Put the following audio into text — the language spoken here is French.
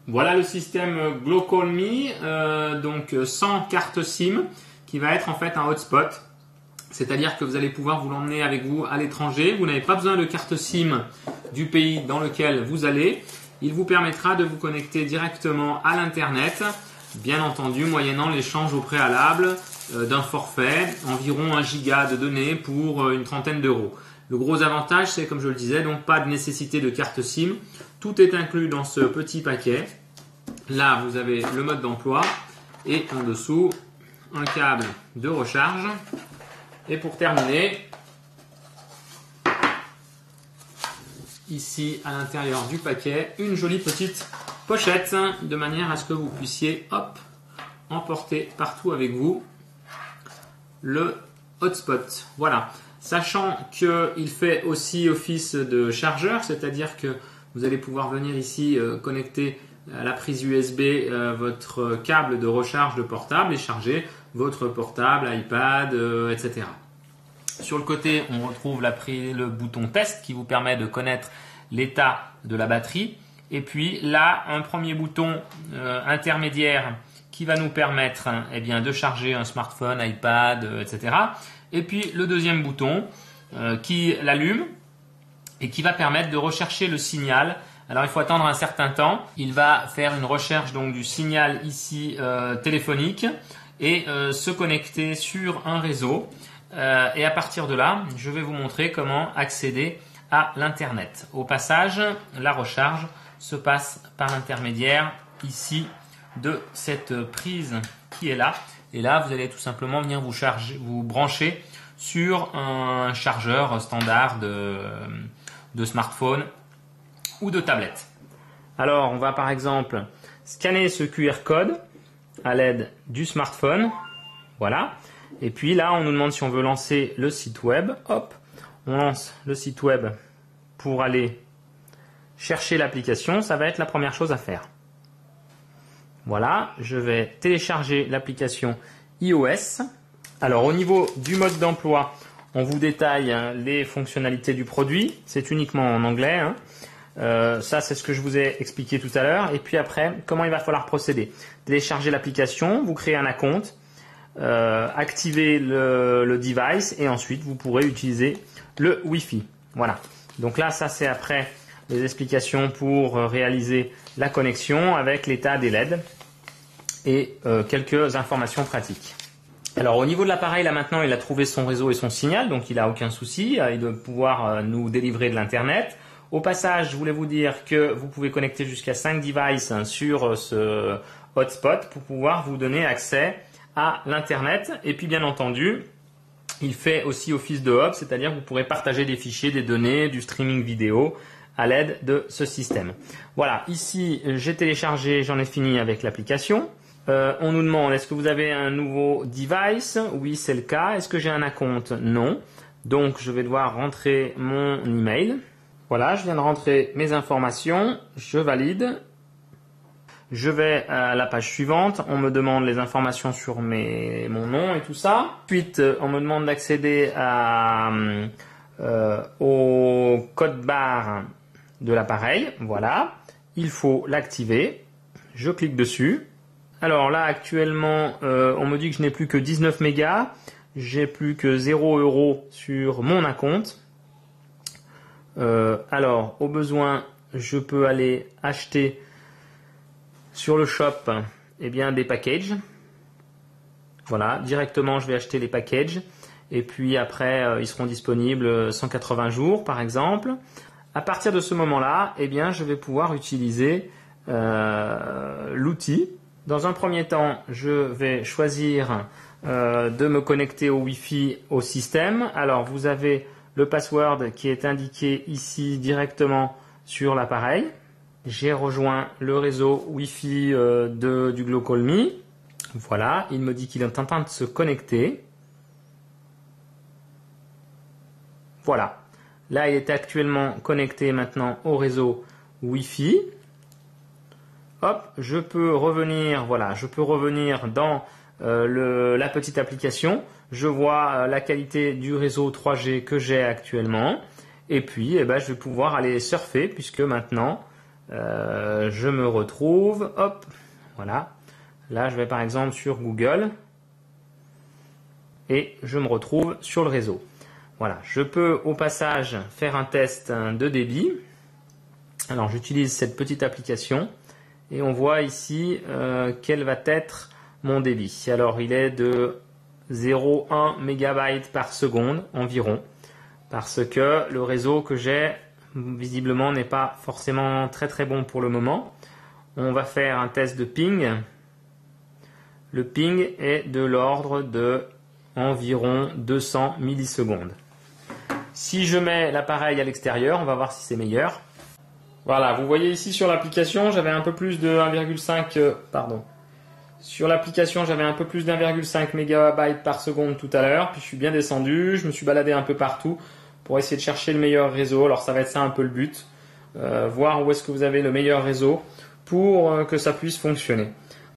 Voilà le système GlocalMe, donc sans carte SIM, qui va être en fait un hotspot. C'est-à-dire que vous allez pouvoir vous l'emmener avec vous à l'étranger. Vous n'avez pas besoin de carte SIM du pays dans lequel vous allez. Il vous permettra de vous connecter directement à l'Internet, bien entendu moyennant l'échange au préalable d'un forfait, environ 1 giga de données pour une trentaine d'euros. Le gros avantage, c'est comme je le disais, donc pas de nécessité de carte SIM. Tout est inclus dans ce petit paquet. Là, vous avez le mode d'emploi et en dessous, un câble de recharge. Et pour terminer, ici à l'intérieur du paquet, une jolie petite pochette de manière à ce que vous puissiez emporter partout avec vous le hotspot. Voilà. Sachant qu'il fait aussi office de chargeur, c'est-à-dire que vous allez pouvoir venir ici connecter à la prise USB votre câble de recharge de portable et charger votre portable, iPad, etc. Sur le côté, on retrouve le bouton test qui vous permet de connaître l'état de la batterie. Et puis là, un premier bouton intermédiaire qui va nous permettre de charger un smartphone, iPad, etc. Et puis le deuxième bouton qui l'allume et qui va permettre de rechercher le signal. Alors il faut attendre un certain temps. Il va faire une recherche donc du signal ici téléphonique et se connecter sur un réseau. Et à partir de là, je vais vous montrer comment accéder à l'Internet. Au passage, la recharge se passe par l'intermédiaire ici de cette prise qui est là. Et là, vous allez tout simplement venir vous brancher sur un chargeur standard de smartphone ou de tablette. Alors, on va par exemple scanner ce QR code à l'aide du smartphone. Voilà. Et puis là, on nous demande si on veut lancer le site web. Hop, on lance le site web pour aller chercher l'application. Ça va être la première chose à faire. Voilà, je vais télécharger l'application iOS. Alors au niveau du mode d'emploi, on vous détaille les fonctionnalités du produit. C'est uniquement en anglais. Ça, c'est ce que je vous ai expliqué tout à l'heure. Et puis après, comment il va falloir procéder. Télécharger l'application, vous créez un account. Activer le device et ensuite vous pourrez utiliser le Wi-Fi. Voilà. Donc là, ça c'est après les explications pour réaliser la connexion avec l'état des LED et quelques informations pratiques. Alors au niveau de l'appareil, là maintenant, il a trouvé son réseau et son signal, donc il n'a aucun souci. Il doit pouvoir nous délivrer de l'Internet. Au passage, je voulais vous dire que vous pouvez connecter jusqu'à 5 devices sur ce hotspot pour pouvoir vous donner accès à l'Internet. Et puis bien entendu, il fait aussi office de hub, c'est-à-dire que vous pourrez partager des fichiers, des données, du streaming vidéo à l'aide de ce système. Voilà, ici j'ai téléchargé, j'en ai fini avec l'application. On nous demande, est-ce que vous avez un nouveau device? Oui, c'est le cas. Est-ce que j'ai un compte? Non. Donc je vais devoir rentrer mon email. Voilà, je viens de rentrer mes informations, je valide. Je vais à la page suivante, on me demande les informations sur mon nom et tout ça. Ensuite, on me demande d'accéder au code barre de l'appareil. Voilà, il faut l'activer. Je clique dessus. Alors là, actuellement, on me dit que je n'ai plus que 19 mégas. J'ai plus que 0 € sur mon acompte. Alors, au besoin, je peux aller acheter sur le shop des packages. Voilà, directement je vais acheter les packages et puis après ils seront disponibles 180 jours par exemple. À partir de ce moment-là, je vais pouvoir utiliser l'outil. Dans un premier temps, je vais choisir de me connecter au Wi-Fi au système. Alors vous avez le password qui est indiqué ici directement sur l'appareil. J'ai rejoint le réseau Wi-Fi du GlocalMe. Voilà, il me dit qu'il est en train de se connecter. Voilà, là il est actuellement connecté maintenant au réseau Wi-Fi. Hop, je peux revenir dans la petite application. Je vois la qualité du réseau 3G que j'ai actuellement. Et puis, je vais pouvoir aller surfer puisque maintenant, je me retrouve, hop, voilà. Là, je vais par exemple sur Google et je me retrouve sur le réseau. Voilà, je peux au passage faire un test de débit. Alors, j'utilise cette petite application et on voit ici quel va être mon débit. Alors, il est de 0,1 MB par seconde environ, parce que le réseau que j'ai visiblement n'est pas forcément très bon pour le moment. On va faire un test de ping. Le ping est de l'ordre de environ 200 millisecondes. Si je mets l'appareil à l'extérieur, on va voir si c'est meilleur. Voilà, vous voyez ici sur l'application, j'avais un peu plus de 1,5 Sur l'application, j'avais un peu plus d'1,5 MB par seconde tout à l'heure, puis je suis bien descendu, je me suis baladé un peu partout pour essayer de chercher le meilleur réseau. Alors ça va être ça un peu le but, voir où est-ce que vous avez le meilleur réseau pour que ça puisse fonctionner.